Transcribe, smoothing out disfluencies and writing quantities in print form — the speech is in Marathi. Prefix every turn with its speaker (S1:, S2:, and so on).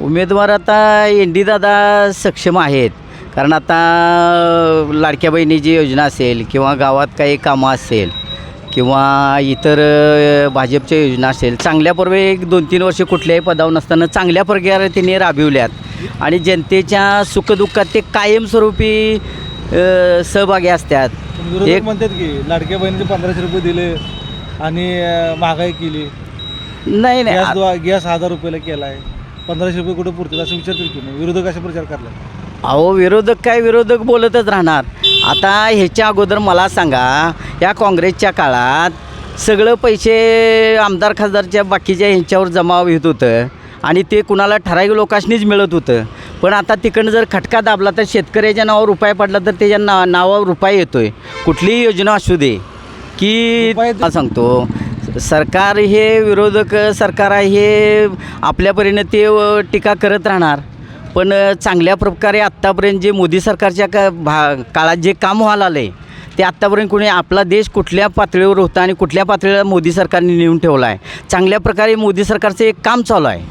S1: उमेदवार आता दादा सक्षम आहेत. कारण आता लाडक्या बहिणीची योजना असेल किंवा गावात काही कामं असेल किंवा इतर भाजपच्या योजना असेल, चांगल्यापूर्वी 1-2-3 वर्ष कुठल्याही पदावर नसताना चांगल्या प्रकारे त्यांनी राबविल्यात आणि जनतेच्या सुखदुःखात ते कायमस्वरूपी सहभागी असतात.
S2: विरोधक म्हणतात की लाडक्या बहिणीचे 1500 रुपये दिले आणि महागाई केली.
S1: नाही
S2: गॅस 1000 रुपयाला केला आहे, 1500 रुपये कुठे पुरतील असं विचारतील की नाही? विरोधक असा प्रचार करला.
S1: अहो विरोधक बोलतच राहणार. आता ह्याच्या अगोदर मला सांगा, या काँग्रेसच्या काळात सगळं पैसे आमदार खासदारच्या बाकीच्या ह्यांच्यावर जमा होत होतं आणि ते कुणाला ठराविक लोकांनीच मिळत होतं. पण आता तिकडनं जर खटका दाबला तर शेतकऱ्याच्या नावावर रुपये पडला तर त्याच्या नावावर रुपये येतो आहे. कुठलीही योजना असू दे की सांगतो, सरकार हे विरोधक सरकार आहे हे आपल्यापरीनं ते टीका करत राहणार. पण चांगल्या प्रकारे आत्तापर्यंत जे मोदी सरकारच्या काळात जे काम व्हायला आलं आहे ते आत्तापर्यंत कोणी आपला देश कुठल्या पातळीवर होता आणि कुठल्या पातळीला मोदी सरकारने नेऊन ठेवला आहे. चांगल्या प्रकारे मोदी सरकारचं एक काम चालू आहे.